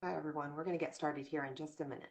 Hi, everyone. We're going to get started here in just a minute.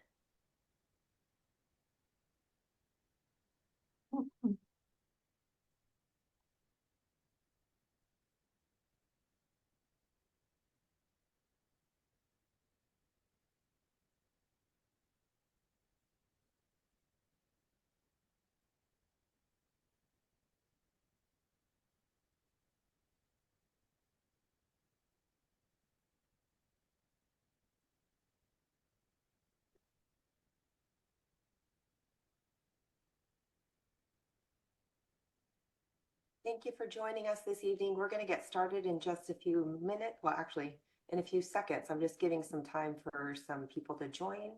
Thank you for joining us this evening. We're going to get started in just a few minutes. Well, actually, in a few seconds. I'm just giving some time for some people to join,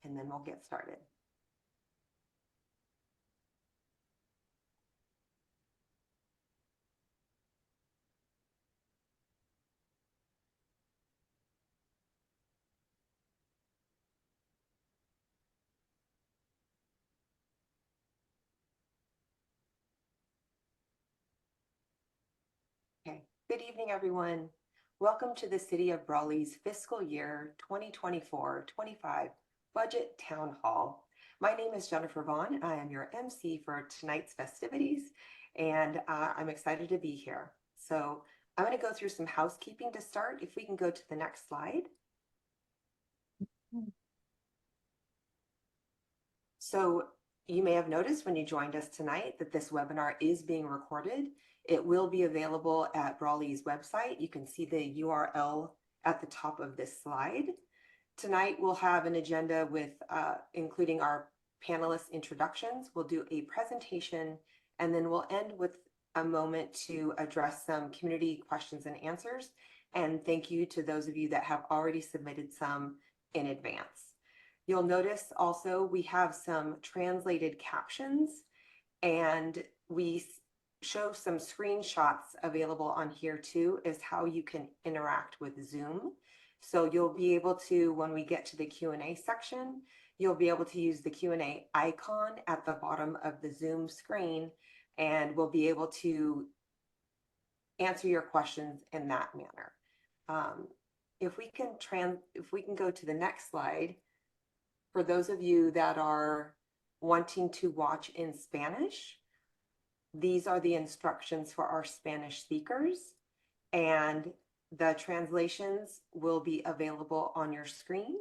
and then we'll get started. Okay. Good evening, everyone. Welcome to the City of Brawley's fiscal year 2024-25 Budget Town Hall. My name is Jennifer Vaughn. I am your MC for tonight's festivities, and I'm excited to be here. So I'm going to go through some housekeeping to start. If we can go to the next slide. So you may have noticed when you joined us tonight that this webinar is being recorded. It will be available at Brawley's website. You can see the URL at the top of this slide. Tonight we'll have an agenda with including our panelist introductions. We'll do a presentation, and then we'll end with a moment to address some community questions and answers. And thank you to those of you that have already submitted some in advance. You'll notice also we have some translated captions, and we show some screenshots available on here too as how you can interact with Zoom. So you'll be able to, when we get to the Q&A section, you'll be able to use the Q&A icon at the bottom of the Zoom screen, and we'll be able to answer your questions in that manner. If we can go to the next slide, for those of you that are wanting to watch in Spanish, these are the instructions for our Spanish speakers, and the translations will be available on your screen,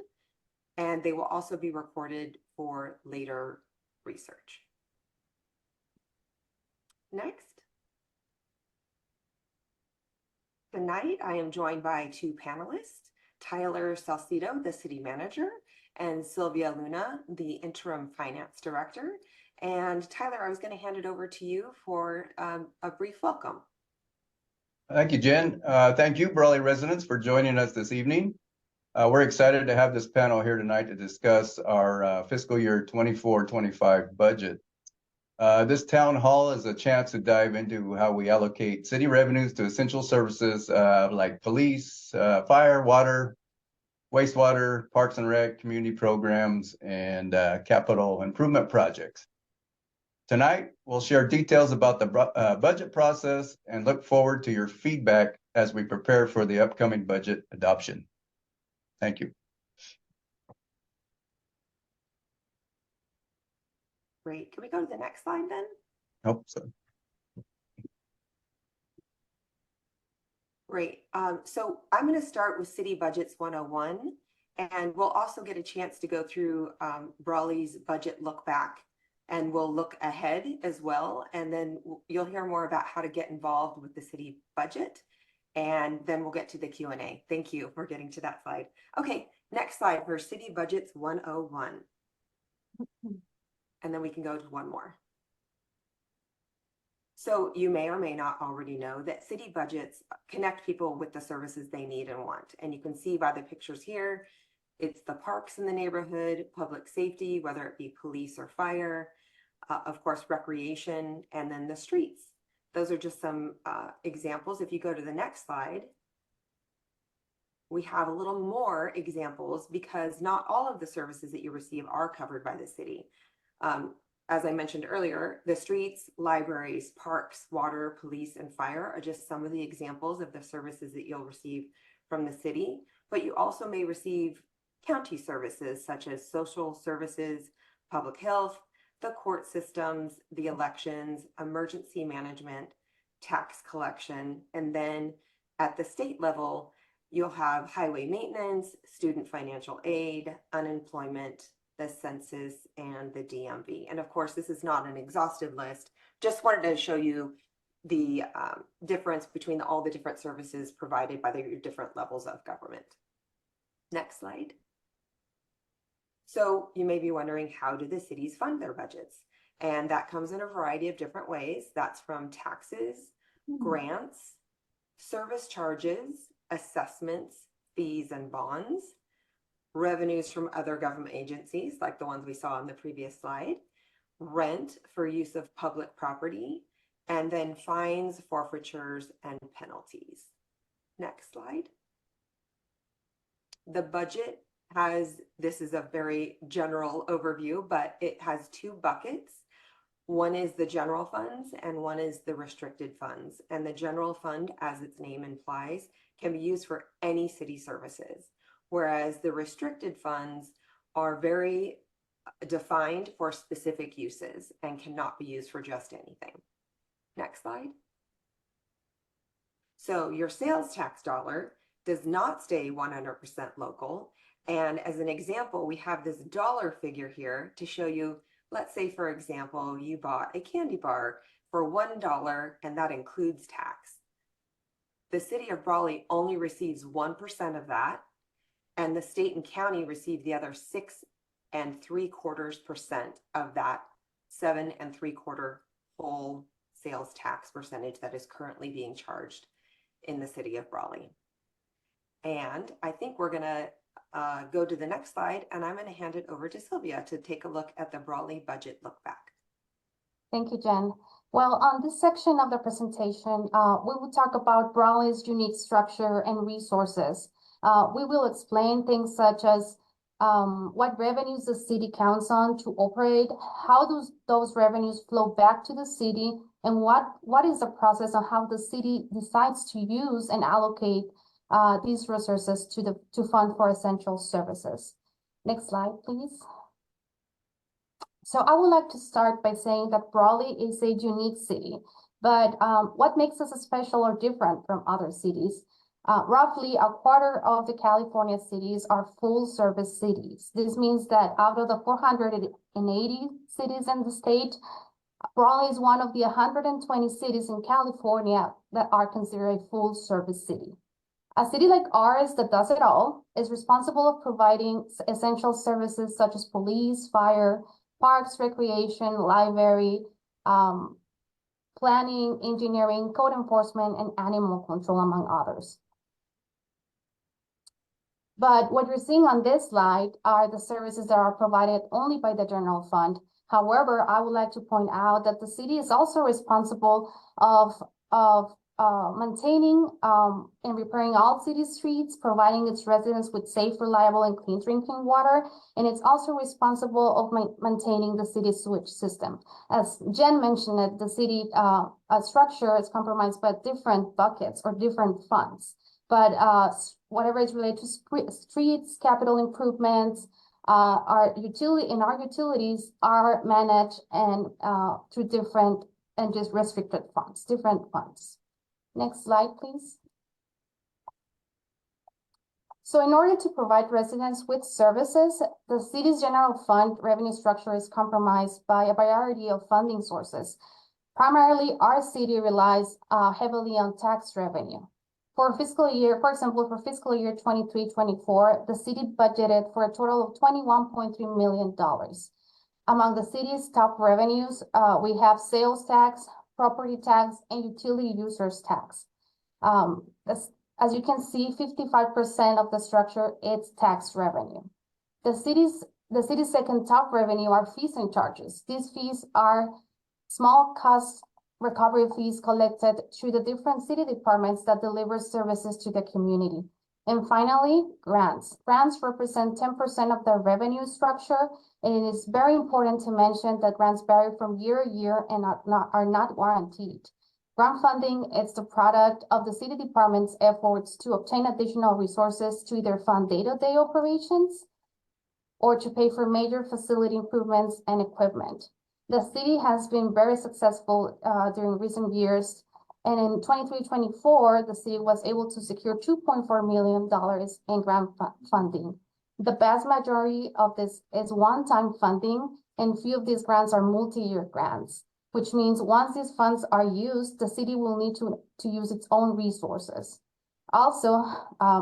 and they will also be recorded for later research. Next. Tonight, I am joined by two panelists, Tyler Salcido, the city manager, and Sylvia Luna, the interim finance director. And Tyler, I was going to hand it over to you for a brief welcome. Thank you, Jen. Thank you, Brawley residents, for joining us this evening. We're excited to have this panel here tonight to discuss our fiscal year 24-25 budget. This town hall is a chance to dive into how we allocate city revenues to essential services like police, fire, water, wastewater, parks and rec, community programs, and capital improvement projects. Tonight, we'll share details about the budget process and look forward to your feedback as we prepare for the upcoming budget adoption. Thank you. Great. Can we go to the next slide then? Nope. So. Great. So I'm going to start with City Budgets 101, and we'll also get a chance to go through Brawley's budget look back, and we'll look ahead as well. And then you'll hear more about how to get involved with the city budget. And then we'll get to the Q&A. Thank you for getting to that slide. Okay, next slide for City Budgets 101. And then we can go to one more. So you may or may not already know that city budgets connect people with the services they need and want. And you can see by the pictures here, it's the parks in the neighborhood, public safety, whether it be police or fire, of course, recreation, and then the streets. Those are just some examples. If you go to the next slide, we have a little more examples because not all of the services that you receive are covered by the city. As I mentioned earlier, the streets, libraries, parks, water, police, and fire are just some of the examples of the services that you'll receive from the city. but you also may receive county services such as social services, public health, the court systems, the elections, emergency management, tax collection, and then at the state level, you'll have highway maintenance, student financial aid, unemployment, the census, and the DMV. And of course, this is not an exhaustive list. Just wanted to show you the difference between all the different services provided by the different levels of government. Next slide. So you may be wondering, how do the cities fund their budgets? And that comes in a variety of different ways. That's from taxes, grants, service charges, assessments, fees, and bonds, revenues from other government agencies, like the ones we saw on the previous slide, rent for use of public property, and then fines, forfeitures, and penalties. Next slide. The budget has, this is a very general overview, but it has two buckets. One is the general funds and one is the restricted funds. And the general fund, as its name implies, can be used for any city services, whereas the restricted funds are very defined for specific uses and cannot be used for just anything. Next slide. So your sales tax dollar does not stay 100% local. And as an example, we have this dollar figure here to show you, let's say, for example, you bought a candy bar for $1 and that includes tax. The city of Brawley only receives 1% of that, and the state and county receive the other 6 3/4% of that 7 3/4 whole sales tax percentage that is currently being charged in the city of Brawley. And I think we're going to go to the next slide, and I'm going to hand it over to Sylvia to take a look at the Brawley budget look back. Thank you, Jen. Well, on this section of the presentation, we will talk about Brawley's unique structure and resources. We will explain things such as what revenues the city counts on to operate, how those revenues flow back to the city, and what is the process on how the city decides to use and allocate these resources to fund for essential services. Next slide, please. So I would like to start by saying that Brawley is a unique city, but what makes us special or different from other cities? Roughly a quarter of the California cities are full service cities. This means that out of the 480 cities in the state, Brawley is one of the 120 cities in California that are considered a full service city. A city like ours that does it all is responsible for providing essential services such as police, fire, parks, recreation, library, planning, engineering, code enforcement, and animal control, among others. But what you're seeing on this slide are the services that are provided only by the general fund. However, I would like to point out that the city is also responsible of maintaining and repairing all city streets, providing its residents with safe, reliable, and clean drinking water. And it's also responsible of maintaining the city sewage system. As Jen mentioned, the city structure is compromised by different buckets or different funds. But whatever is related to streets, capital improvements, our utilities are managed and through different and just restricted funds, different funds. Next slide, please. So in order to provide residents with services, the city's general fund revenue structure is compromised by a variety of funding sources. Primarily, our city relies heavily on tax revenue. For example, for fiscal year 23-24, the city budgeted for a total of $21.3 million. Among the city's top revenues, we have sales tax, property tax, and utility users tax. As you can see, 55% of the structure is tax revenue. The city's second top revenue are fees and charges. These fees are small cost recovery fees collected through the different city departments that deliver services to the community. And finally, grants. Grants represent 10% of the revenue structure, and it is very important to mention that grants vary from year to year and are not guaranteed. Grant funding is the product of the city department's efforts to obtain additional resources to either fund day-to-day operations or to pay for major facility improvements and equipment. The city has been very successful during recent years, and in 23-24, the city was able to secure $2.4 million in grant funding. The vast majority of this is one-time funding, and few of these grants are multi-year grants, which means once these funds are used, the city will need to use its own resources. Also,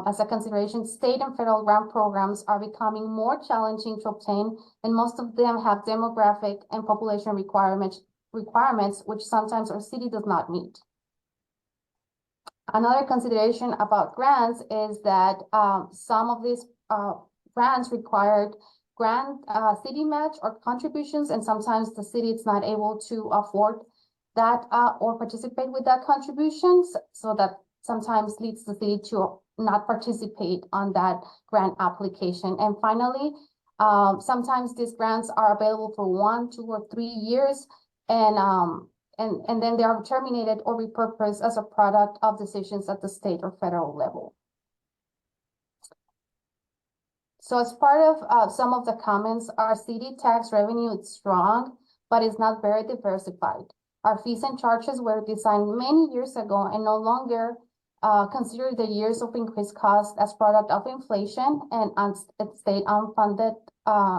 as a consideration, state and federal grant programs are becoming more challenging to obtain, and most of them have demographic and population requirements, which sometimes our city does not meet. Another consideration about grants is that some of these grants required city match or contributions, and sometimes the city is not able to afford that or participate with that contributions, so that sometimes leads the city to not participate on that grant application. And finally, sometimes these grants are available for 1, 2, or 3 years, and then they are terminated or repurposed as a product of decisions at the state or federal level. So as part of some of the comments, our city tax revenue is strong, but it's not very diversified. Our fees and charges were designed many years ago and no longer consider the years of increased cost as product of inflation and state unfunded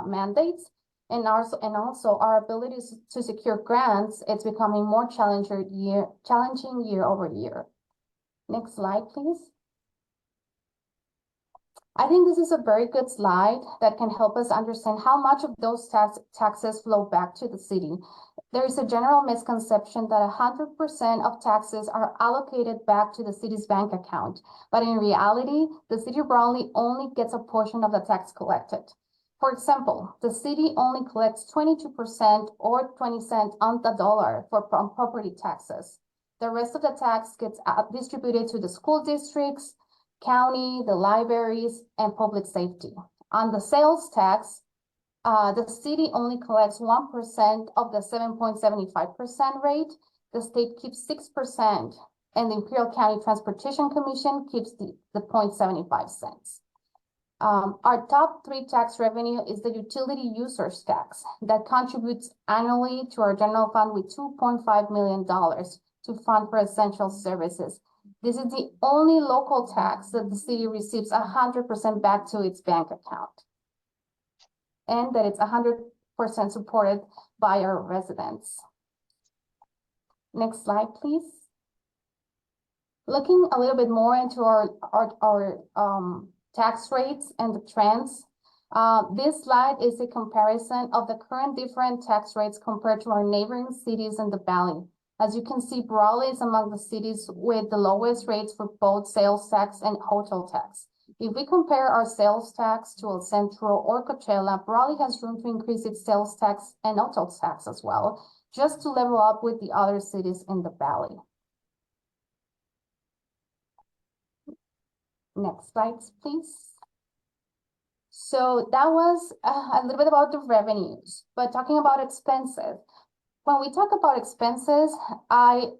mandates. And also our ability to secure grants, it's becoming more challenging year over year. Next slide, please. I think this is a very good slide that can help us understand how much of those taxes flow back to the city. There is a general misconception that 100% of taxes are allocated back to the city's bank account, but in reality, the city of Brawley only gets a portion of the tax collected. For example, the city only collects 22% or 20 cents on the dollar from property taxes. The rest of the tax gets distributed to the school districts, county, the libraries, and public safety. On the sales tax, the city only collects 1% of the 7.75% rate. The state keeps 6%, and the Imperial County Transportation Commission keeps the 0.75 cents. Our top 3 tax revenue is the utility users tax that contributes annually to our general fund with $2.5 million to fund for essential services. This is the only local tax that the city receives 100% back to its bank account, and that it's 100% supported by our residents. Next slide, please. Looking a little bit more into our tax rates and the trends, this slide is a comparison of the current different tax rates compared to our neighboring cities in the valley. As you can see, Brawley is among the cities with the lowest rates for both sales tax and hotel tax. If we compare our sales tax to El Centro or Coachella, Brawley has room to increase its sales tax and hotel tax as well, just to level up with the other cities in the valley. Next slides, please. So that was a little bit about the revenues, but talking about expenses. When we talk about expenses, I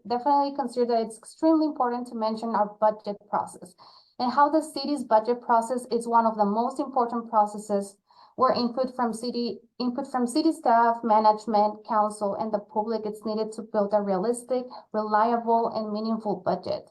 definitely consider that it's extremely important to mention our budget process and how the city's budget process is one of the most important processes where input from city staff, management, council, and the public is needed to build a realistic, reliable, and meaningful budget.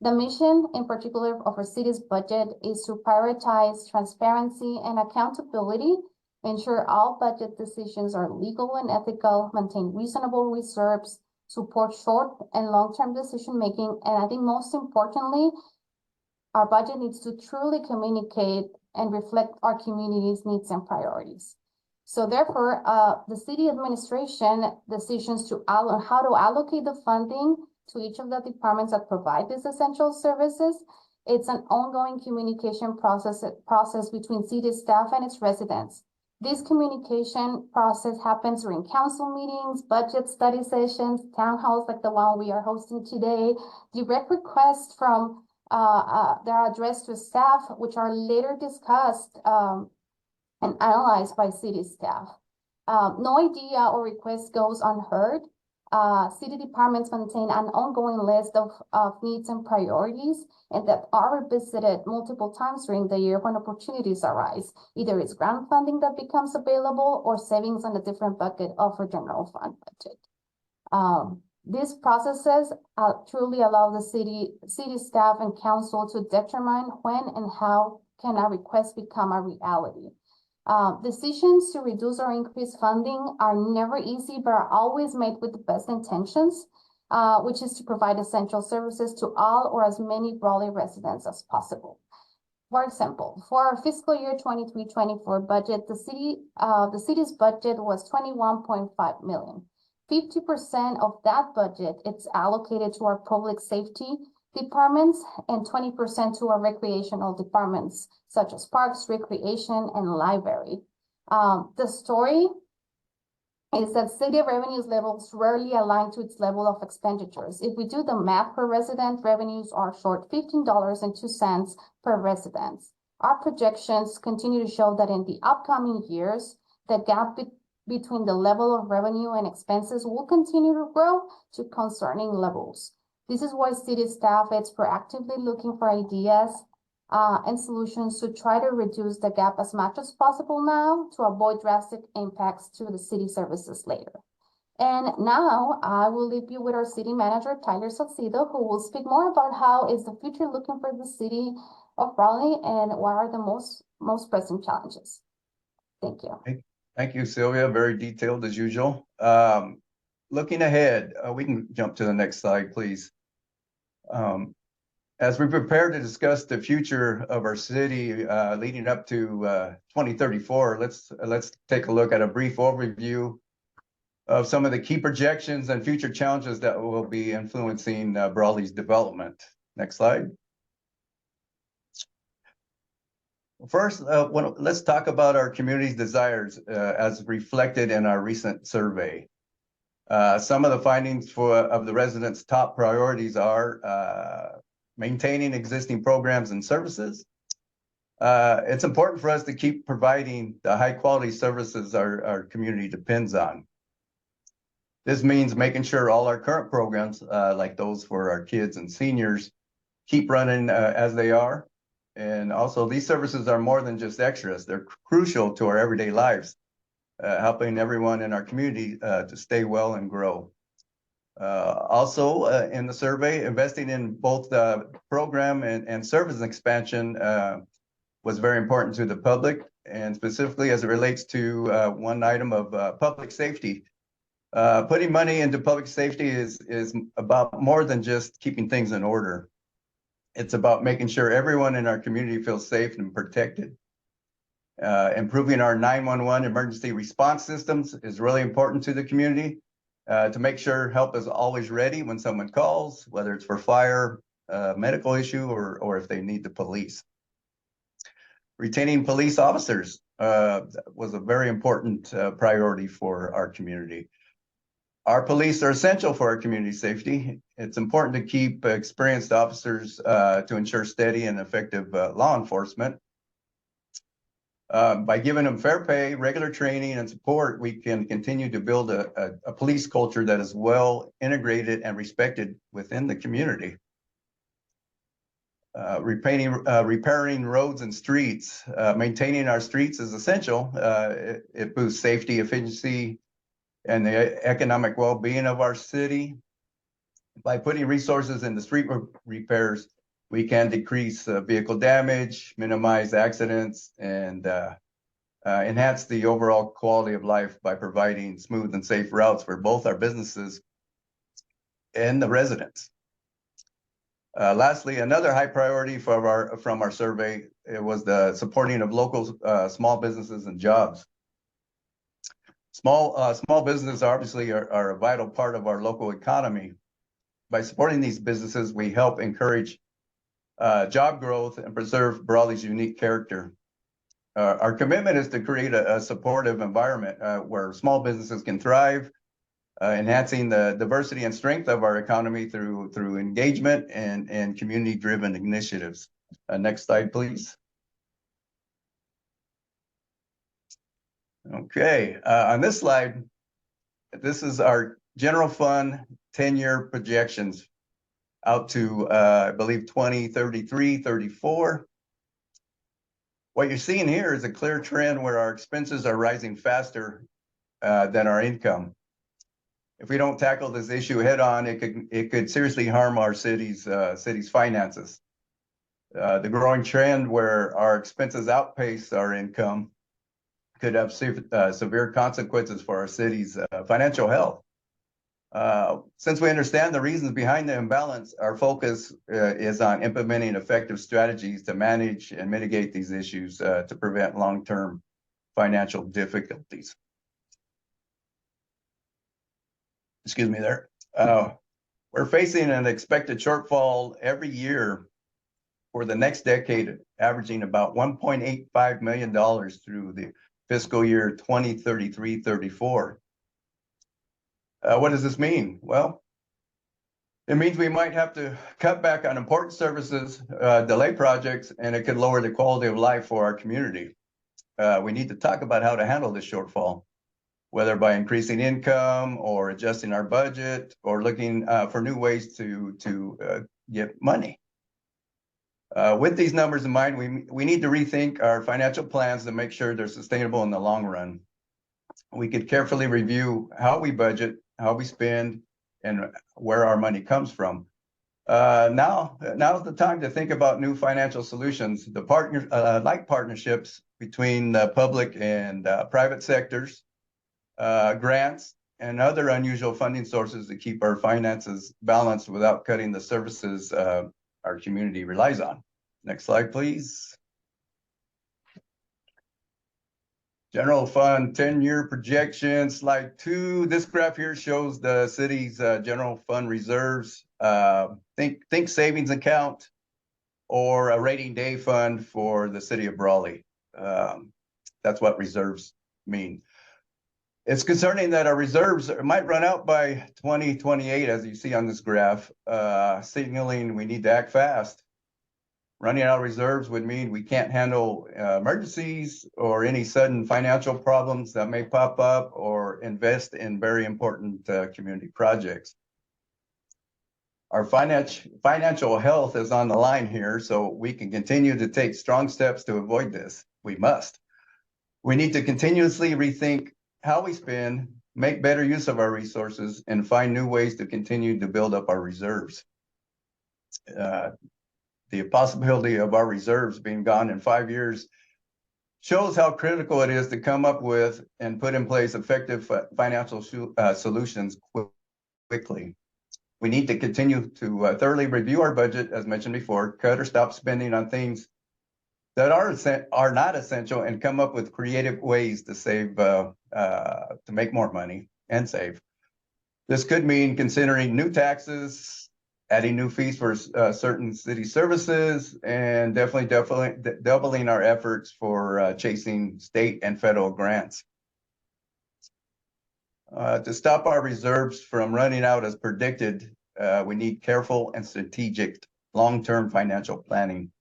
The mission in particular of our city's budget is to prioritize transparency and accountability, ensure all budget decisions are legal and ethical, maintain reasonable reserves, support short and long-term decision-making, and I think most importantly, our budget needs to truly communicate and reflect our community's needs and priorities. So therefore, the city administration decisions on how to allocate the funding to each of the departments that provide these essential services. It's an ongoing communication process between city staff and its residents. This communication process happens during council meetings, budget study sessions, town halls like the one we are hosting today, direct requests from that are addressed to staff, which are later discussed and analyzed by city staff. No idea or request goes unheard. City departments maintain an ongoing list of needs and priorities, and that are revisited multiple times during the year when opportunities arise. Either it's grant funding that becomes available or savings on a different bucket of our general fund budget. These processes truly allow the city staff and council to determine when and how can a request become a reality. Decisions to reduce or increase funding are never easy, but are always made with the best intentions, which is to provide essential services to all or as many Brawley residents as possible. For example, for our fiscal year 23-24 budget, the city's budget was $21.5 million. 50% of that budget is allocated to our public safety departments and 20% to our recreational departments, such as parks, recreation, and library. The story is that city revenues levels rarely align to its level of expenditures. If we do the math per resident, revenues are short $15.02 per resident. Our projections continue to show that in the upcoming years, the gap between the level of revenue and expenses will continue to grow to concerning levels. This is why city staff is proactively looking for ideas and solutions to try to reduce the gap as much as possible now to avoid drastic impacts to the city services later. And now I will leave you with our city manager, Tyler Salcido, who will speak more about how is the future looking for the city of Raleigh and what are the most pressing challenges. Thank you. Thank you, Sylvia. Very detailed as usual. Looking ahead, we can jump to the next slide, please. As we prepare to discuss the future of our city leading up to 2034, let's take a look at a brief overview of some of the key projections and future challenges that will be influencing Brawley's development. Next slide. First, let's talk about our community's desires as reflected in our recent survey. Some of the findings of the residents' top priorities are maintaining existing programs and services. It's important for us to keep providing the high quality services our community depends on. This means making sure all our current programs, like those for our kids and seniors, keep running as they are. And also these services are more than just extras. They're crucial to our everyday lives, helping everyone in our community to stay well and grow. Also in the survey, investing in both the program and service expansion was very important to the public, and specifically as it relates to one item of public safety. Putting money into public safety is about more than just keeping things in order. It's about making sure everyone in our community feels safe and protected. Improving our 911 emergency response systems is really important to the community to make sure help is always ready when someone calls, whether it's for fire, medical issue, or if they need the police. Retaining police officers was a very important priority for our community. Our police are essential for our community safety. It's important to keep experienced officers to ensure steady and effective law enforcement. By giving them fair pay, regular training, and support, we can continue to build a police culture that is well integrated and respected within the community. Repairing roads and streets. Maintaining our streets is essential. It boosts safety, efficiency, and the economic well-being of our city. By putting resources into street repairs, we can decrease vehicle damage, minimize accidents, and enhance the overall quality of life by providing smooth and safe routes for both our businesses and the residents. Lastly, another high priority from our survey, it was the supporting of local small businesses and jobs. Small businesses obviously are a vital part of our local economy. By supporting these businesses, we help encourage job growth and preserve Brawley's unique character. Our commitment is to create a supportive environment where small businesses can thrive, enhancing the diversity and strength of our economy through engagement and community-driven initiatives. Next slide, please. Okay, on this slide, this is our general fund 10-year projections out to, I believe, 2033, 34. What you're seeing here is a clear trend where our expenses are rising faster than our income. If we don't tackle this issue head on, it could seriously harm our city's finances. The growing trend where our expenses outpace our income could have severe consequences for our city's financial health. Since we understand the reasons behind the imbalance, our focus is on implementing effective strategies to manage and mitigate these issues to prevent long-term financial difficulties. Excuse me there. We're facing an expected shortfall every year for the next decade, averaging about $1.85 million through the fiscal year 2033-34. What does this mean? Well, it means we might have to cut back on important services, delay projects, and it could lower the quality of life for our community. We need to talk about how to handle this shortfall, whether by increasing income or adjusting our budget or looking for new ways to get money. With these numbers in mind, we need to rethink our financial plans to make sure they're sustainable in the long run. We could carefully review how we budget, how we spend, and where our money comes from. Now's the time to think about new financial solutions. Like partnerships between the public and private sectors, grants, and other unusual funding sources to keep our finances balanced without cutting the services our community relies on. Next slide, please. General fund 10-year projection, slide 2. This graph here shows the city's general fund reserves. Think savings account or a rating day fund for the city of Brawley. That's what reserves mean. It's concerning that our reserves might run out by 2028, as you see on this graph, signaling we need to act fast. Running out of reserves would mean we can't handle emergencies or any sudden financial problems that may pop up or invest in very important community projects. Our financial health is on the line here, so we can continue to take strong steps to avoid this. We must. We need to continuously rethink how we spend, make better use of our resources, and find new ways to continue to build up our reserves. The possibility of our reserves being gone in 5 years shows how critical it is to come up with and put in place effective financial solutions quickly. We need to continue to thoroughly review our budget, as mentioned before, cut or stop spending on things that are not essential, and come up with creative ways to save, to make more money and save. This could mean considering new taxes, adding new fees for certain city services, and definitely doubling our efforts for chasing state and federal grants. To stop our reserves from running out as predicted, we need careful and strategic long-term financial planning.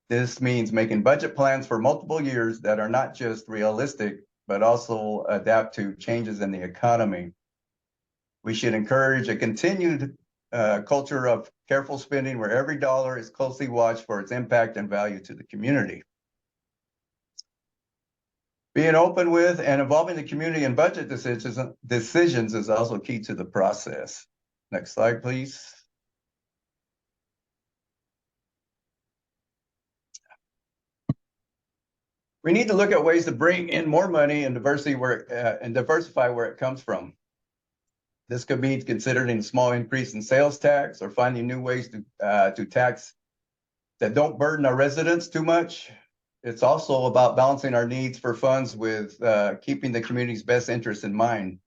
This means making budget plans for multiple years that are not just realistic, but also adapt to changes in the economy. We should encourage a continued culture of careful spending where every dollar is closely watched for its impact and value to the community. Being open with and involving the community in budget decisions is also key to the process. Next slide, please. We need to look at ways to bring in more money and diversify where it comes from. This could be considering a small increase in sales tax or finding new ways to tax that don't burden our residents too much. It's also about balancing our needs for funds with keeping the community's best interests in mind.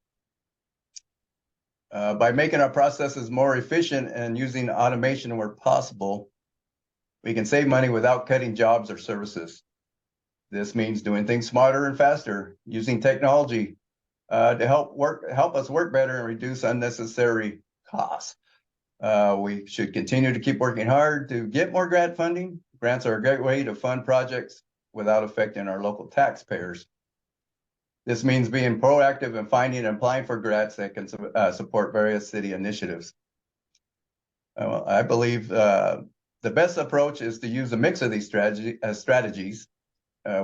By making our processes more efficient and using automation where possible, we can save money without cutting jobs or services. This means doing things smarter and faster, using technology to help us work better and reduce unnecessary costs. We should continue to keep working hard to get more grant funding. Grants are a great way to fund projects without affecting our local taxpayers. This means being proactive and finding and applying for grants that can support various city initiatives. I believe the best approach is to use a mix of these strategies.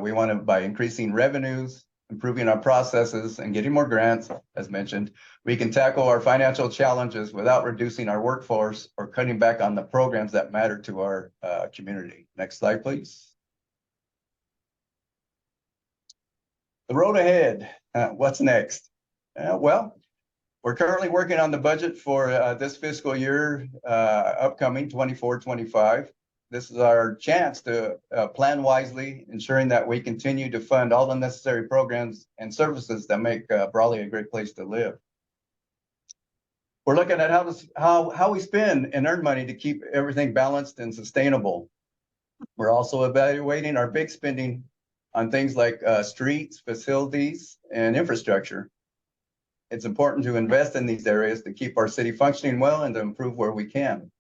We want to, by increasing revenues, improving our processes, and getting more grants, as mentioned, we can tackle our financial challenges without reducing our workforce or cutting back on the programs that matter to our community. Next slide, please. The road ahead, what's next? Well, we're currently working on the budget for this fiscal year, upcoming 24-25. This is our chance to plan wisely, ensuring that we continue to fund all the necessary programs and services that make Brawley a great place to live. We're looking at how we spend and earn money to keep everything balanced and sustainable. We're also evaluating our big spending on things like streets, facilities, and infrastructure. It's important to invest in these areas to keep our city functioning well and to improve where we can.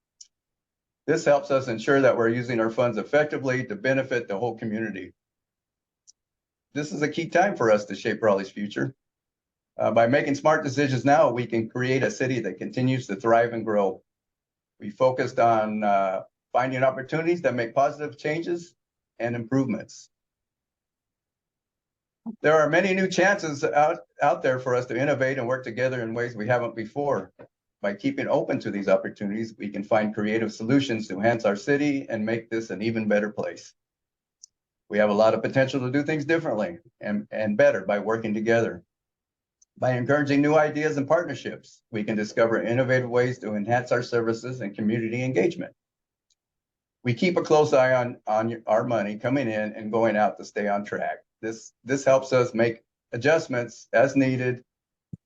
This helps us ensure that we're using our funds effectively to benefit the whole community. This is a key time for us to shape Brawley's future. By making smart decisions now, we can create a city that continues to thrive and grow. We focused on finding opportunities that make positive changes and improvements. There are many new chances out there for us to innovate and work together in ways we haven't before. By keeping open to these opportunities, we can find creative solutions to enhance our city and make this an even better place. We have a lot of potential to do things differently and better by working together. By encouraging new ideas and partnerships, we can discover innovative ways to enhance our services and community engagement. We keep a close eye on our money coming in and going out to stay on track. This helps us make adjustments as needed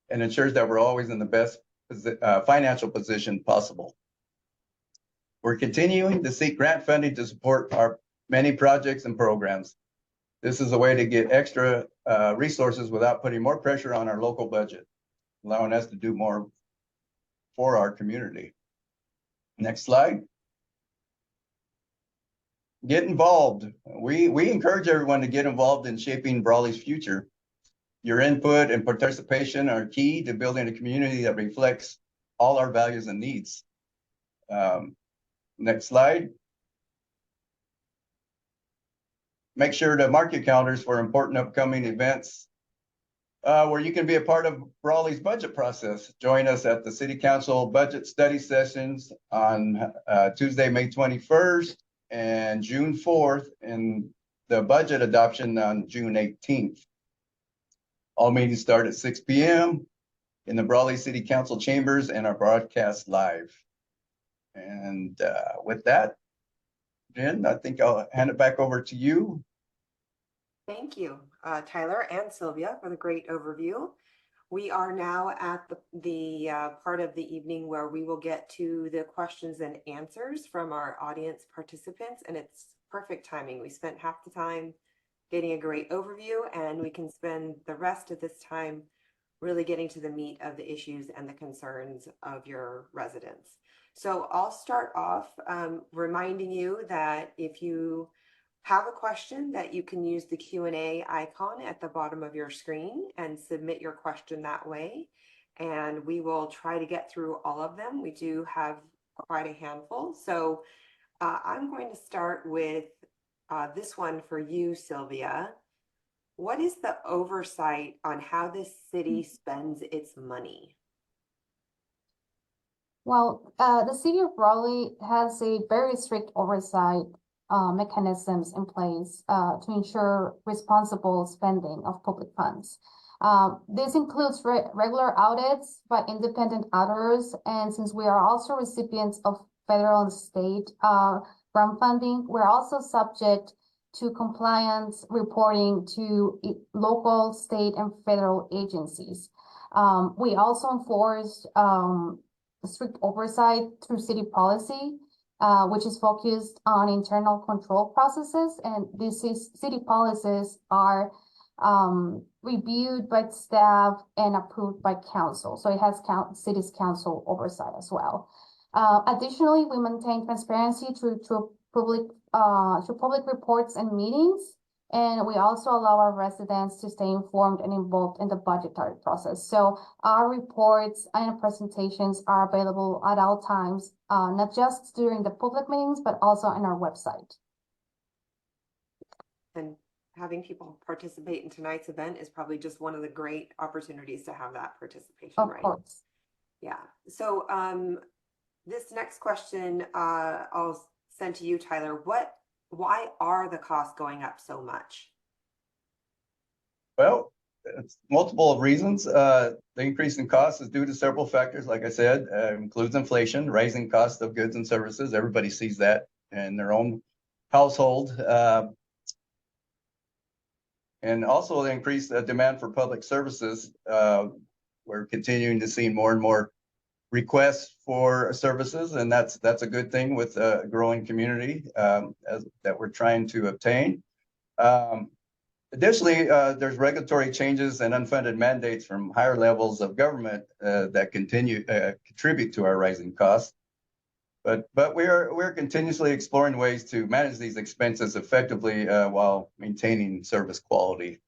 and ensures that we're always in the best financial position possible. We're continuing to seek grant funding to support our many projects and programs. This is a way to get extra resources without putting more pressure on our local budget, allowing us to do more for our community. Next slide. Get involved. We encourage everyone to get involved in shaping Brawley's future. Your input and participation are key to building a community that reflects all our values and needs. Next slide. Make sure to mark your calendars for important upcoming events where you can be a part of Brawley's budget process. Join us at the City Council budget study sessions on Tuesday, May 21st and June 4th, and the budget adoption on June 18th. All meetings start at 6 p.m. in the Brawley City Council chambers and are broadcast live. And with that, Jen, I think I'll hand it back over to you. Thank you, Tyler and Sylvia, for the great overview. We are now at the part of the evening where we will get to the questions and answers from our audience participants, and it's perfect timing. We spent half the time getting a great overview, and we can spend the rest of this time really getting to the meat of the issues and the concerns of your residents. So I'll start off reminding you that if you have a question, that you can use the Q&A icon at the bottom of your screen and submit your question that way. And we will try to get through all of them. We do have quite a handful. So I'm going to start with this one for you, Sylvia. What is the oversight on how this city spends its money? Well, the city of Brawley has a very strict oversight mechanisms in place to ensure responsible spending of public funds. This includes regular audits by independent auditors, and since we are also recipients of federal and state grant funding, we're also subject to compliance reporting to local, state, and federal agencies. We also enforce strict oversight through city policy, which is focused on internal control processes, and these city policies are reviewed by staff and approved by council. So it has city's council oversight as well. Additionally, we maintain transparency through public reports and meetings, And we also allow our residents to stay informed and involved in the budgetary process. So our reports and presentations are available at all times, not just during the public meetings, but also on our website. And having people participate in tonight's event is probably just one of the great opportunities to have that participation, Of right? course. Yeah. So this next question I'll send to you, Tyler. Why are the costs going up so much? Well, it's multiple of reasons. The increase in costs is due to several factors. Like I said, includes inflation, rising cost of goods and services. Everybody sees that in their own household. And also the increased demand for public services. We're continuing to see more and more requests for services, and that's a good thing with a growing community that we're trying to obtain. Additionally, there's regulatory changes and unfunded mandates from higher levels of government that contribute to our rising costs. But we're continuously exploring ways to manage these expenses effectively while maintaining service quality.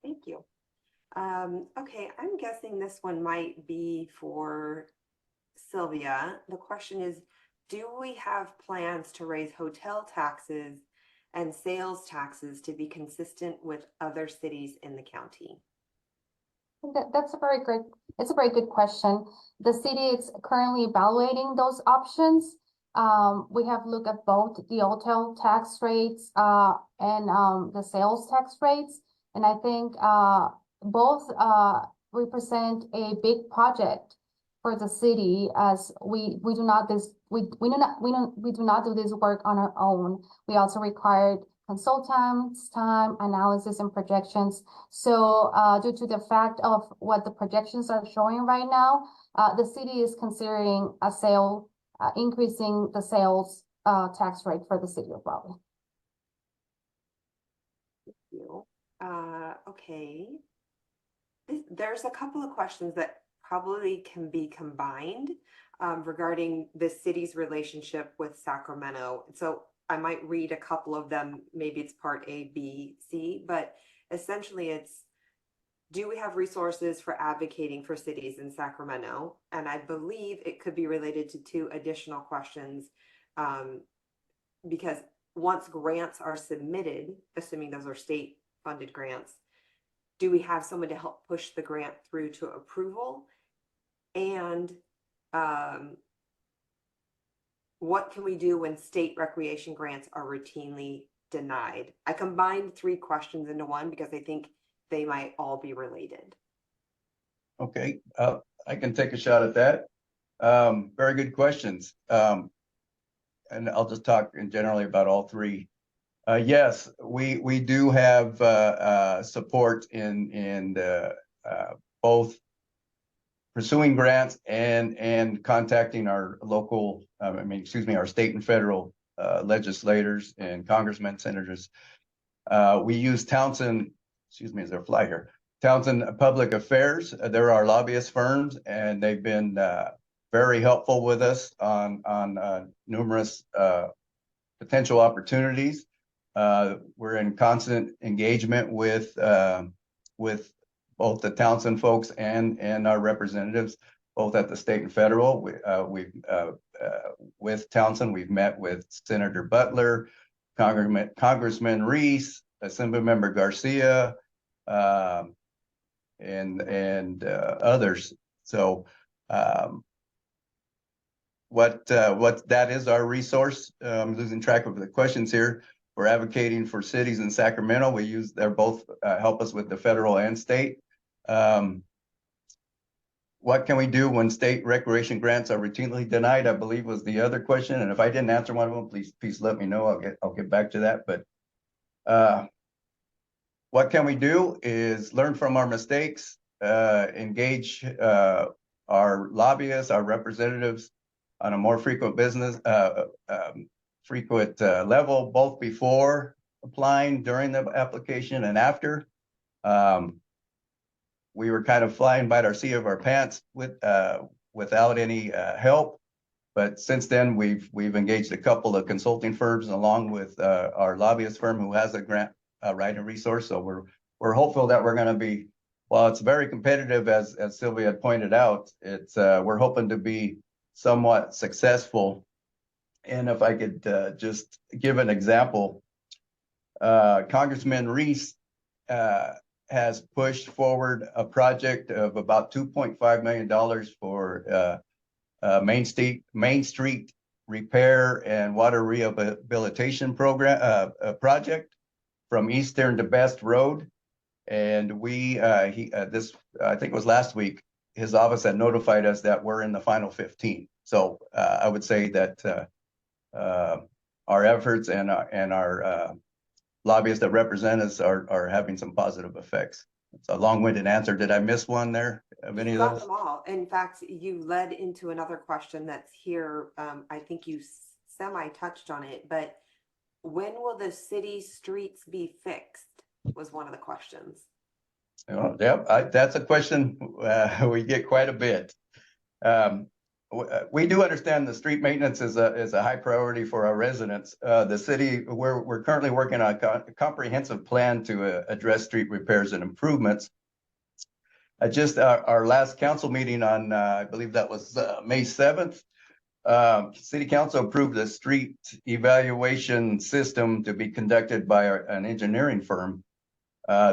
Thank you. Okay, I'm guessing this one might be for Sylvia. The question is, do we have plans to raise hotel taxes and sales taxes to be consistent with other cities in the county? It's a very good question. The city is currently evaluating those options. We have looked at both the hotel tax rates and the sales tax rates, and I think both represent a big project for the city, as we do not do this work on our own. We also required consultants, time, analysis, and projections. So due to the fact of what the projections are showing right now, the city is considering increasing the sales tax rate for the city of Raleigh. Thank you. Okay. There's a couple of questions that probably can be combined regarding the city's relationship with Sacramento. So I might read a couple of them. Maybe it's part A, B, C, but essentially it's, do we have resources for advocating for cities in Sacramento? And I believe it could be related to two additional questions because once grants are submitted, assuming those are state funded grants, do we have someone to help push the grant through to approval? And what can we do when state recreation grants are routinely denied? I combined three questions into one because I think they might all be related. Okay, I can take a shot at that. Very good questions. And I'll just talk in generally about all three. Yes, we do have support in both pursuing grants and contacting our local, our state and federal legislators and congressmen, senators. We use Townsend, is there a fly here? Townsend Public Affairs. They're our lobbyist firms, and they've been very helpful with us on numerous potential opportunities. We're in constant engagement with both the Townsend folks and our representatives, both at the state and federal. With Townsend, we've met with Senator Butler, Congressman Reese, Assemblymember Garcia, and others. So what that is our resource. I'm losing track of the questions here. We're advocating for cities in Sacramento. They're both help us with the federal and state. What can we do when state recreation grants are routinely denied? I believe was the other question. And if I didn't answer one of them, please let me know. I'll get back to that. But what can we do is learn from our mistakes, engage our lobbyists, our representatives on a more frequent level, both before applying, during the application, and after. We were kind of flying by our seat of our pants without any help, But since then, we've engaged a couple of consulting firms along with our lobbyist firm who has a grant writing resource. So we're hopeful that we're going to be, while it's very competitive, as Sylvia had pointed out, it's we're hoping to be somewhat successful. And if I could just give an example, Congressman Reese has pushed forward a project of about $2.5 million for Main Street repair and water rehabilitation program project from Eastern to Best Road. And I think it was last week, his office had notified us that we're in the final 15. So I would say that our efforts and our lobbyists that represent us are having some positive effects. It's a long-winded answer. Did I miss one there of any of Got those? them all. In fact, you led into another question that's here. I think you semi-touched on it, but when will the city streets be fixed was one of the questions. Oh, yeah, that's a question we get quite a bit. We do understand the street maintenance is a high priority for our residents. The city, we're currently working on a comprehensive plan to address street repairs and improvements. Just our last council meeting on, I believe that was May 7th, City Council approved a street evaluation system to be conducted by an engineering firm.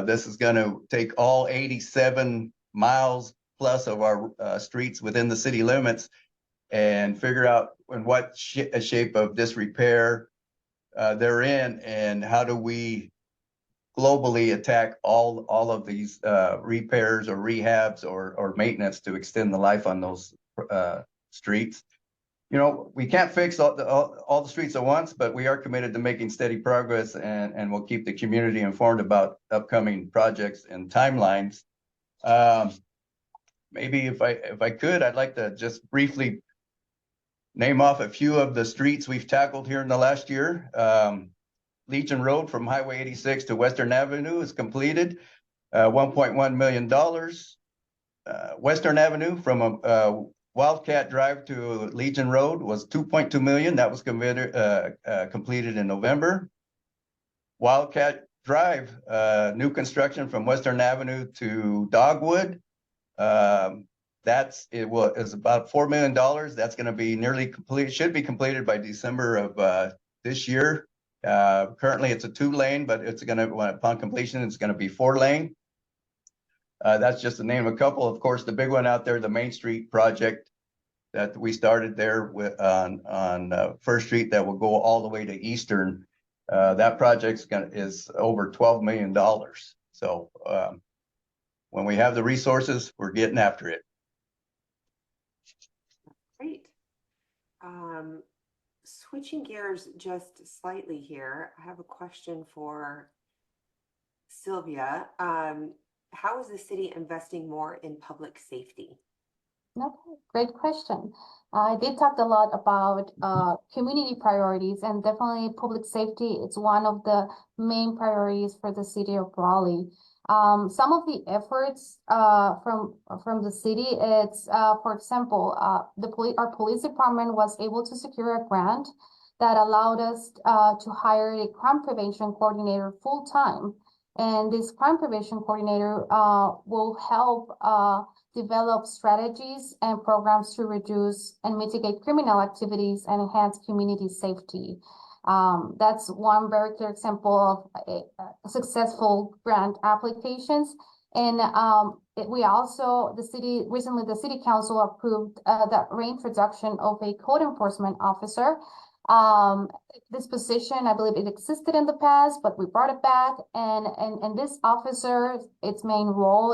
This is going to take all 87 miles plus of our streets within the city limits and figure out in what shape of disrepair they're in, and how do we globally attack all of these repairs or rehabs or maintenance to extend the life on those streets. You know, we can't fix all the streets at once, but we are committed to making steady progress, and we'll keep the community informed about upcoming projects and timelines. Maybe if I could, I'd like to just briefly name off a few of the streets we've tackled here in the last year. Legion Road from Highway 86 to Western Avenue is completed, $1.1 million. Western Avenue from Wildcat Drive to Legion Road was $2.2 million. That was completed in November. Wildcat Drive, new construction from Western Avenue to Dogwood. Is about $4 million. That's going to be nearly complete. Should be completed by December of this year. Currently, it's a 2-lane, but it's going to, upon completion, it's going to be 4-lane. That's just to name a couple. Of course, the big one out there, the Main Street project that we started there with on First Street that will go all the way to Eastern. That project is over $12 million. So when we have the resources, we're getting after it. Great. Switching gears just slightly here, I have a question for Sylvia. How is the city investing more in public safety? Okay, great question. I did talk a lot about community priorities, and definitely public safety. It's one of the main priorities for the city of Raleigh. Some of the efforts from the city, it's for example, our police department was able to secure a grant that allowed us to hire a crime prevention coordinator full-time. And this crime prevention coordinator will help develop strategies and programs to reduce and mitigate criminal activities and enhance community safety. That's one very clear example of successful grant applications. And we also, recently the city council approved the reintroduction of a code enforcement officer. This position, I believe it existed in the past, but we brought it back. And this officer, its main role,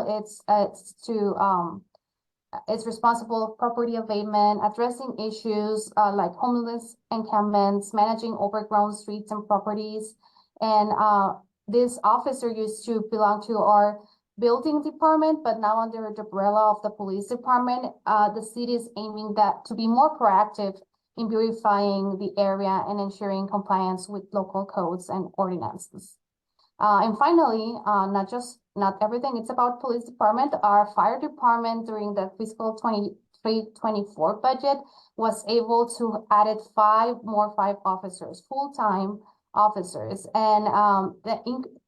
it's responsible for property abatement, addressing issues like homeless encampments, managing overgrown streets and properties. And this officer used to belong to our building department, but now under the umbrella of the police department, the city is aiming that to be more proactive in beautifying the area and ensuring compliance with local codes and ordinances. And finally, not everything it's about police department. Our fire department during the fiscal 23-24 budget was able to added 5 officers, full-time officers. And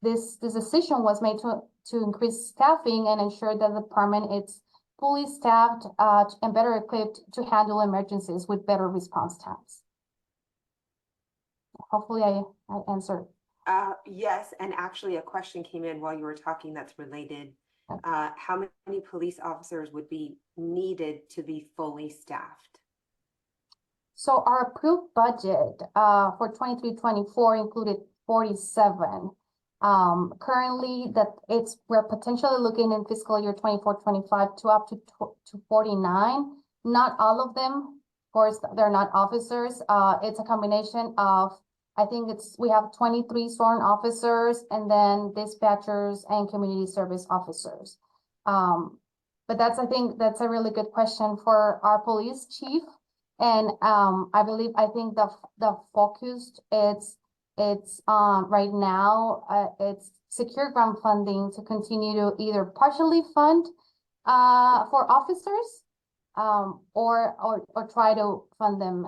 this decision was made to increase staffing and ensure that the department is fully staffed and better equipped to handle emergencies with better response times. Hopefully I answered. Yes, and actually a question came in while you were talking that's related. How many police officers would be needed to be fully staffed? So our approved budget for 23-24 included 47. Currently we're potentially looking in fiscal year 24-25 to up to 49. Not all of them, of course, they're not officers. It's a combination of, I think we have 23 sworn officers and then dispatchers and community service officers. But I think that's a really good question for our police chief. And I think the focus it's right now it's secure grant funding to continue to either partially fund for officers or try to fund them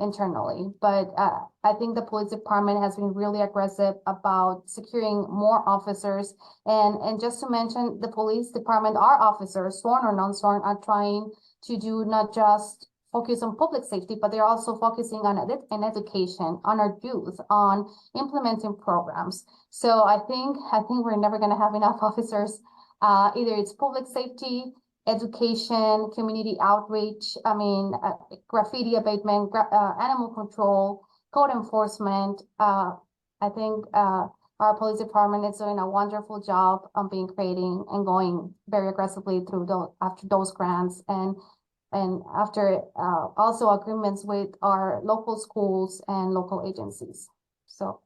internally. But I think the police department has been really aggressive about securing more officers. And just to mention, the police department, our officers, sworn or non-sworn, are trying to do not just focus on public safety, but they're also focusing on education, on our youth, on implementing programs. So I think we're never going to have enough officers. Either it's public safety, education, community outreach, graffiti abatement, animal control, code enforcement. I think our police department is doing a wonderful job on creating and going very aggressively through after those grants and after also agreements with our local schools and local agencies. So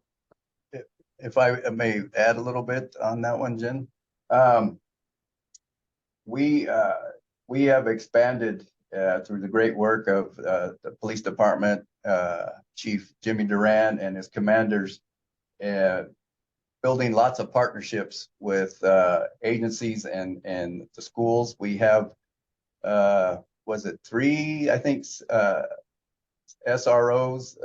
if I may add a little bit on that one, Jen. We have expanded through the great work of the police department, Chief Jimmy Duran and his commanders, building lots of partnerships with agencies and the schools. We have was it 3, I think, SROs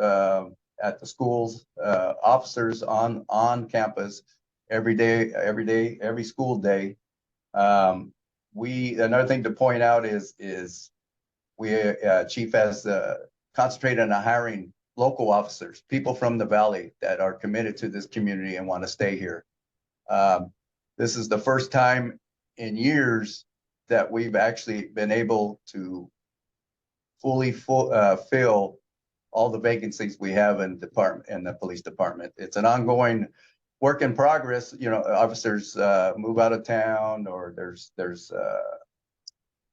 at the schools, officers on campus every day, every school day. Another thing to point out is Chief has concentrated on hiring local officers, people from the Valley that are committed to this community and want to stay here. This is the first time in years that we've actually been able to fully fill all the vacancies we have in the police department. It's an ongoing work in progress. Officers move out of town, or there's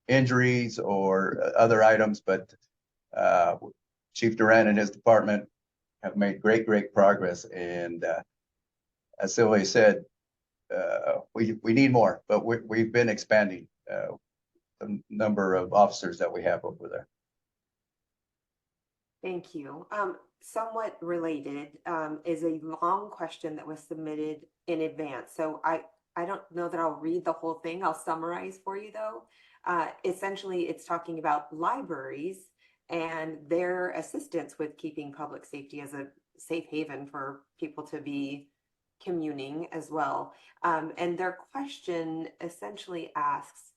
injuries or other items, but Chief Duran and his department have made great progress. And as Sylvia said, we need more, but we've been expanding the number of officers that we have over there. Thank you. Somewhat related is a long question that was submitted in advance. So I don't know that I'll read the whole thing. I'll summarize for you though. Essentially, it's talking about libraries and their assistance with keeping public safety as a safe haven for people to be communing as well. And their question essentially asks,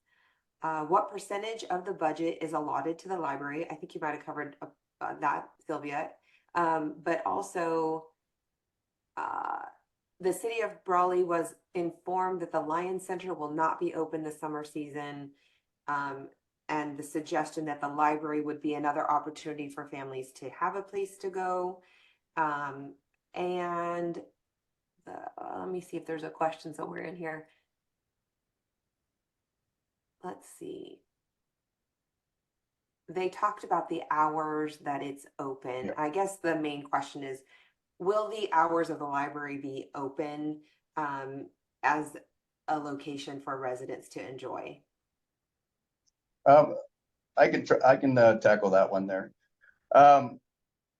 what percentage of the budget is allotted to the library? I think you might have covered that, Sylvia. But also, the city of Brawley was informed that the Lions Center will not be open this summer season, and the suggestion that the library would be another opportunity for families to have a place to go. And let me see if there's a question somewhere in here. Let's see. They talked about the hours that it's open. Yeah. I guess the main question is, will the hours of the library be open as a location for residents to enjoy? I can tackle that one there.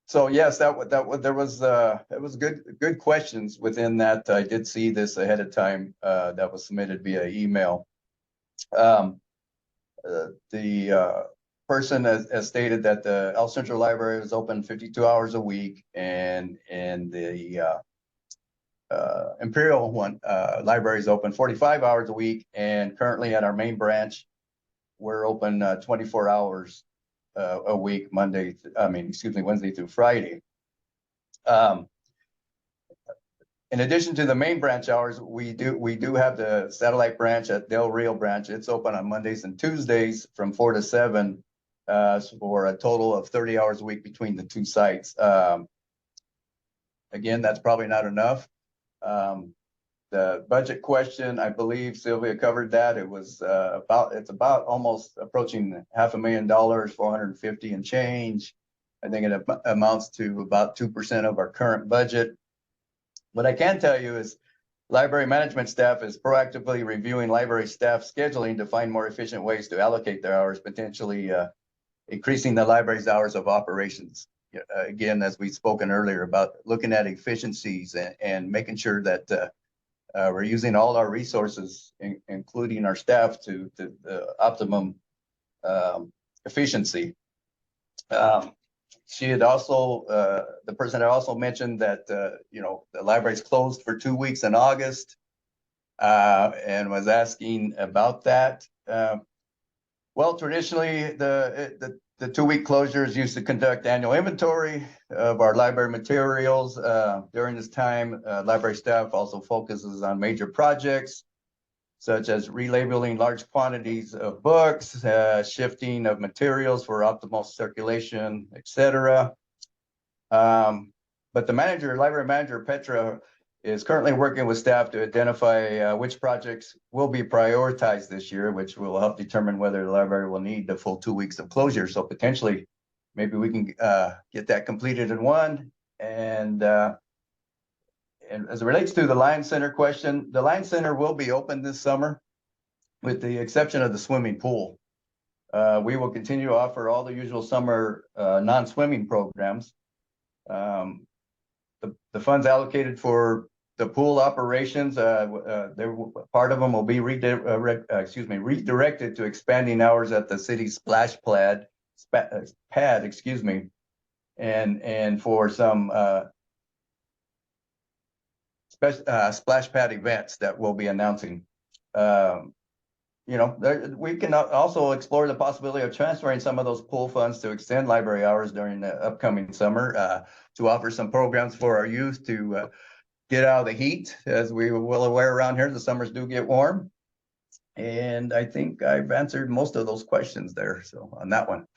So yes, there was good questions within that. I did see this ahead of time that was submitted via email. person has stated that the El Centro Library is open 52 hours a week, and the Imperial library is open 45 hours a week, and currently at our main branch, we're open 24 hours a week, Wednesday through Friday. In addition to the main branch hours, we do have the satellite branch at Del Rio branch. It's open on Mondays and Tuesdays from 4 to 7 for a total of 30 hours a week between the two sites. Again, that's probably not enough. The budget question, I believe Sylvia covered that. It was it's about almost approaching $500,000, 450 and change. I think it amounts to about 2% of our current budget. What I can tell you is library management staff is proactively reviewing library staff scheduling to find more efficient ways to allocate their hours, potentially increasing the library's hours of operations. Again, as we've spoken earlier about looking at efficiencies and making sure that we're using all our resources, including our staff, to the optimum efficiency. She had also, the person had also mentioned that, the library's closed for 2 weeks in August, and was asking about that. Well, traditionally, the 2-week closure is used to conduct annual inventory of our library materials. During this time, library staff also focuses on major projects, such as relabeling large quantities of books, shifting of materials for optimal circulation, etc. But the library manager, Petra, is currently working with staff to identify which projects will be prioritized this year, which will help determine whether the library will need the full 2 weeks of closure. So potentially, maybe we can get that completed in one. And as it relates to the Lions Center question, the Lions Center will be open this summer, with the exception of the swimming pool. We will continue to offer all the usual summer non-swimming programs. The funds allocated for the pool operations, part of them will be redirected to expanding hours at the city's splash pad, and for some splash pad events that we'll be announcing. We can also explore the possibility of transferring some of those pool funds to extend library hours during the upcoming summer, to offer some programs for our youth to get out of the heat. As we were well aware around here, the summers do get warm. And I think I've answered most of those questions there, so on that one.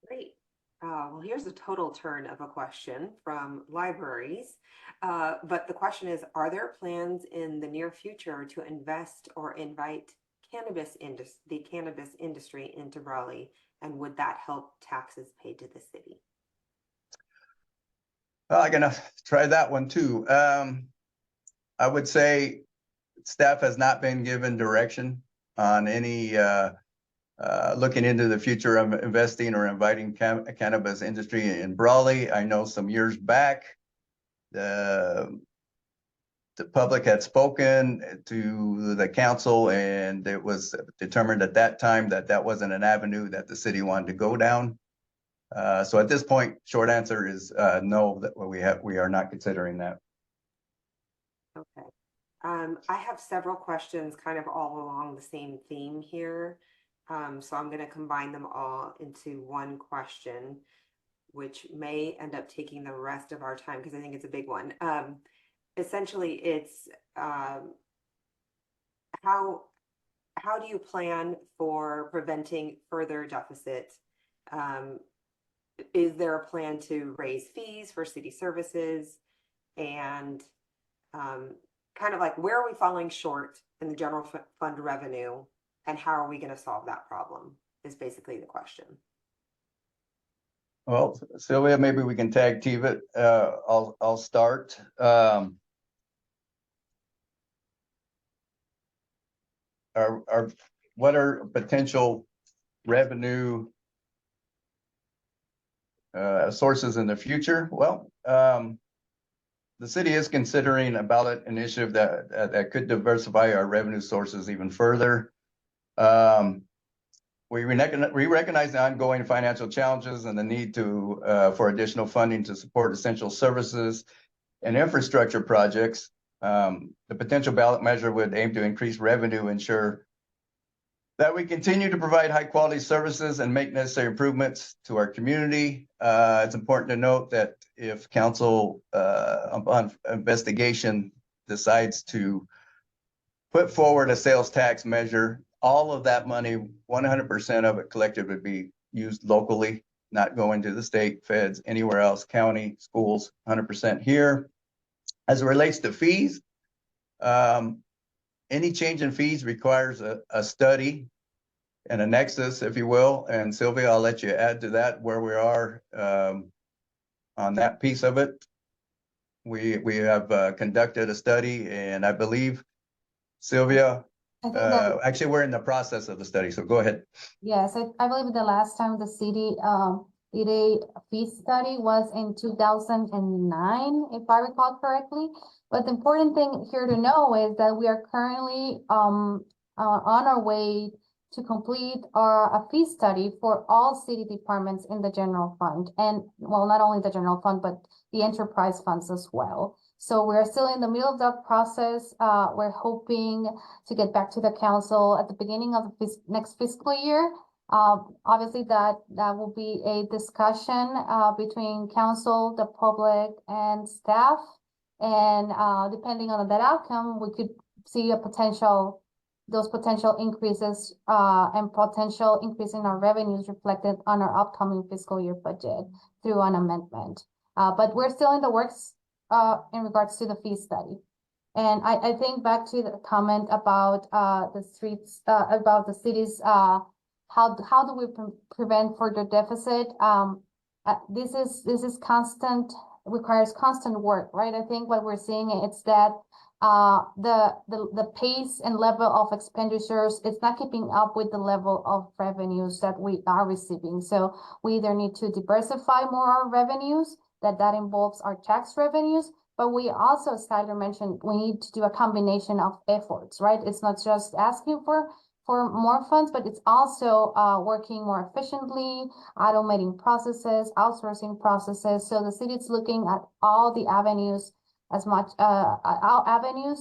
Great. Well, here's a total turn of a question from libraries. But the question is, are there plans in the near future to invest or invite the cannabis industry into Brawley? And would that help taxes paid to the city? Well, I'm gonna try that one too. I would say staff has not been given direction on any looking into the future of investing or inviting cannabis industry in Brawley. I know some years back, the public had spoken to the council, and it was determined at that time that that wasn't an avenue that the city wanted to go down. So at this point, short answer is no, that we are not considering that. Okay. I have several questions kind of all along the same theme here. So I'm going to combine them all into one question, which may end up taking the rest of our time because I think it's a big one. Essentially, it's how do you plan for preventing further deficit? Is there a plan to raise fees for city services? And kind of like, where are we falling short in the general fund revenue? And how are we going to solve that problem is basically the question. Well, Sylvia, maybe we can tag team it. I'll start. What are potential revenue sources in the future? Well, the city is considering a ballot initiative that could diversify our revenue sources even further. We recognize the ongoing financial challenges and the need to for additional funding to support essential services and infrastructure projects. The potential ballot measure would aim to increase revenue, ensure that we continue to provide high quality services and make necessary improvements to our community. It's important to note that if council upon investigation decides to put forward a sales tax measure, all of that money, 100% of it collected would be used locally, not going to the state, feds, anywhere else, county, schools, 100% here. As it relates to fees, any change in fees requires a study and a nexus, if you will. And Sylvia, I'll let you add to that where we are on that piece of it. We have conducted a study, and I believe, Sylvia, I think that, actually, we're in the process of the study, so go ahead. yes, I believe the last time the city did a fee study was in 2009, if I recall correctly. But the important thing here to know is that we are currently on our way to complete a fee study for all city departments in the general fund. And well, not only the general fund, but the enterprise funds as well. So we're still in the middle of that process. We're hoping to get back to the council at the beginning of the next fiscal year. Obviously that will be a discussion between council, the public, and staff. And depending on that outcome, we could see those potential increases and potential increase in our revenues reflected on our upcoming fiscal year budget through an amendment. But we're still in the works in regards to the fee study. And I think back to the comment about the streets, about the cities, how do we prevent further deficit? This is constant, requires constant work, right? I think what we're seeing is that the pace and level of expenditures is not keeping up with the level of revenues that we are receiving. So we either need to diversify more our revenues, that involves our tax revenues, but we also, as Tyler mentioned, we need to do a combination of efforts, right? It's not just asking for more funds, but it's also working more efficiently, automating processes, outsourcing processes. So the city is looking at all the avenues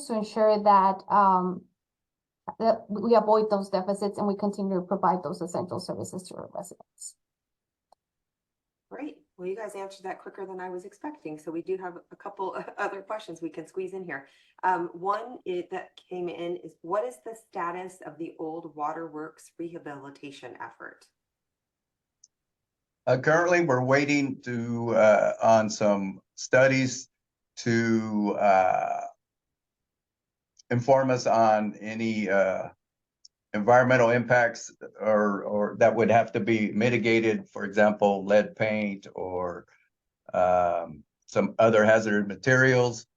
to ensure that that we avoid those deficits and we continue to provide those essential services to our residents. Great. Well, you guys answered that quicker than I was expecting. So we do have a couple other questions we can squeeze in here. One that came in is, what is the status of the old waterworks rehabilitation effort? Currently, we're waiting to on some studies to inform us on any environmental impacts or that would have to be mitigated, for example, lead paint or some other hazardous materials.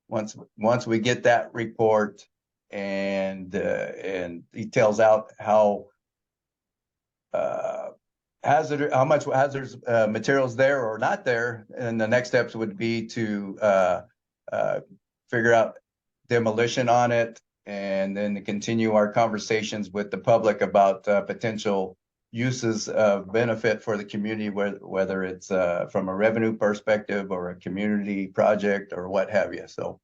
Once we get that report and details out how much hazardous materials there or not there, and the next steps would be to figure out demolition on it, and then to continue our conversations with the public about potential uses of benefit for the community, whether it's from a revenue perspective or a community project or what have you. So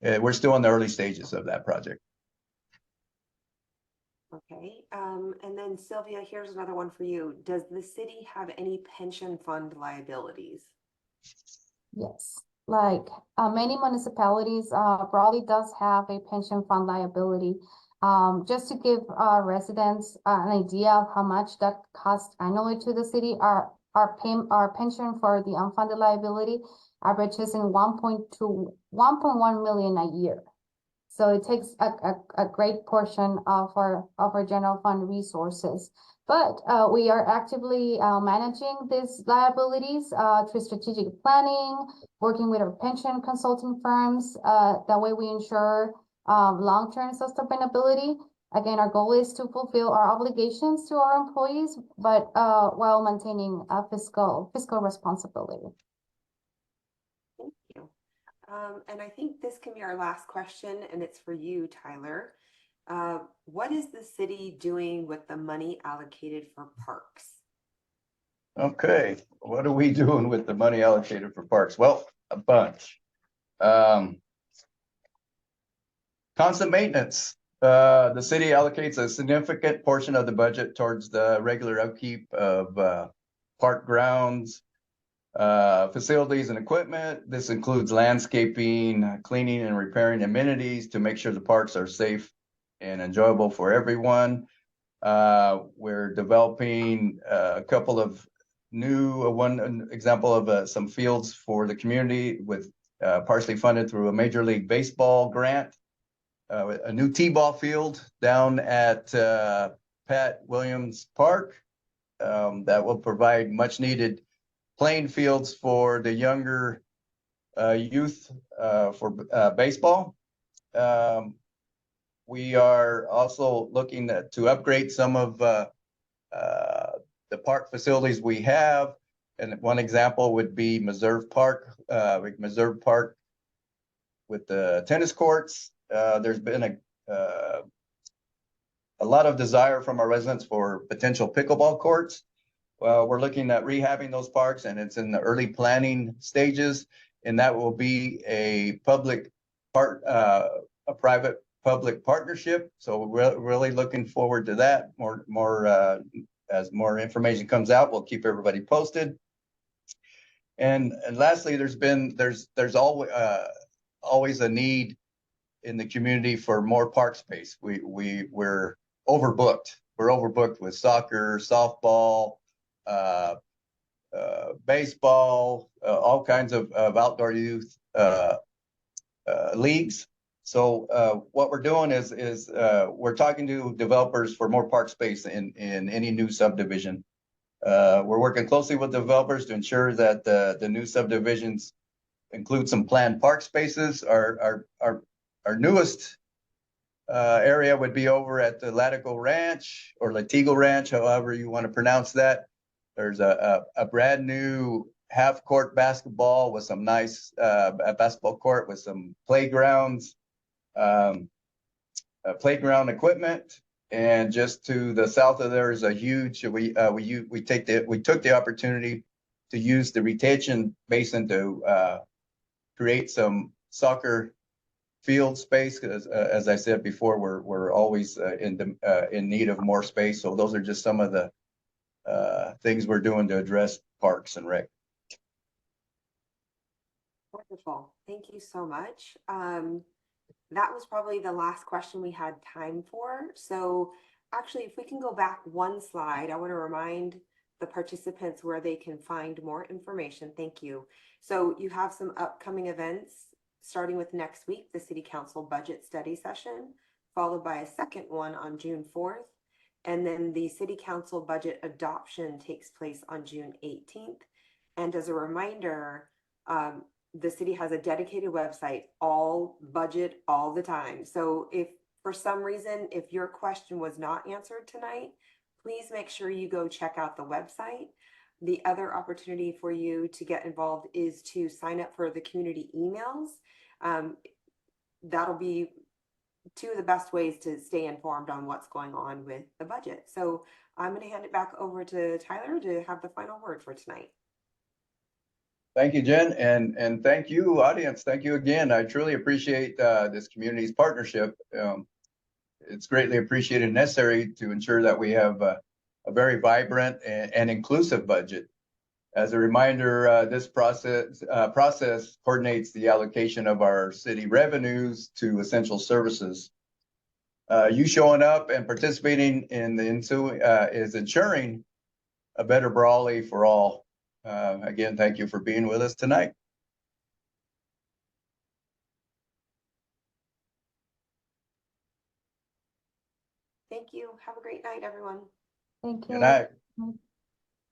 we're still in the early stages of that project. Okay, and then Sylvia, here's another one for you. Does the city have any pension fund liabilities? Yes, like many municipalities, Brawley does have a pension fund liability. Just to give residents an idea of how much that costs annually to the city, our pension for the unfunded liability averages in 1.1 million a year. So it takes a great portion of our general fund resources. But we are actively managing these liabilities through strategic planning, working with our pension consulting firms. That way we ensure long-term sustainability. Again, our goal is to fulfill our obligations to our employees, but while maintaining a fiscal responsibility. Thank you. And I think this can be our last question, and it's for you, Tyler. What is the city doing with the money allocated for parks? Okay, what are we doing with the money allocated for parks? Well, a bunch. Constant maintenance. The city allocates a significant portion of the budget towards the regular upkeep of park grounds, facilities and equipment. This includes landscaping, cleaning and repairing amenities to make sure the parks are safe and enjoyable for everyone. We're developing a couple of one example of some fields for the community with partially funded through a Major League Baseball grant. A new T-ball field down at Pat Williams Park that will provide much needed playing fields for the younger youth for baseball. We are also looking to upgrade some of the park facilities we have. And one example would be Meserve Park, with the tennis courts. There's been a lot of desire from our residents for potential pickleball courts. Well, we're looking at rehabbing those parks, and it's in the early planning stages, and that will be a private-public partnership. So we're really looking forward to that. As more information comes out, we'll keep everybody posted. And lastly, there's always a need in the community for more park space. We're overbooked. We're overbooked with soccer, softball, baseball, all kinds of outdoor youth leagues. So what we're doing is we're talking to developers for more park space in any new subdivision. We're working closely with developers to ensure that the new subdivisions include some planned park spaces. Our newest area would be over at the Latigo Ranch or Latigo Ranch, however you want to pronounce that. There's a brand new half-court basketball with some nice basketball court with some playgrounds, playground equipment, and just to the south of there is a huge. We took the opportunity to use the retention basin to create some soccer field space, because as I said before, we're always in need of more space. So those are just some of the things we're doing to address parks and rec. Wonderful. Thank you so much. That was probably the last question we had time for. So actually, if we can go back one slide, I want to remind the participants where they can find more information. Thank you. So you have some upcoming events, starting with next week, the City Council Budget Study Session, followed by a second one on June 4th. And then the City Council Budget Adoption takes place on June 18th. And as a reminder, the city has a dedicated website, all budget, all the time. So if for some reason, if your question was not answered tonight, please make sure you go check out the website. The other opportunity for you to get involved is to sign up for the community emails. That'll be two of the best ways to stay informed on what's going on with the budget. So I'm going to hand it back over to Tyler to have the final word for tonight. Thank you, Jen, and thank you, audience. Thank you again. I truly appreciate this community's partnership. It's greatly appreciated and necessary to ensure that we have a very vibrant and inclusive budget. As a reminder, this process coordinates the allocation of our city revenues to essential services. You showing up and participating in the ensuing is ensuring a better Brawley for all. Again, thank you for being with us tonight. Thank you. Have a great night, everyone. Thank you. Good night.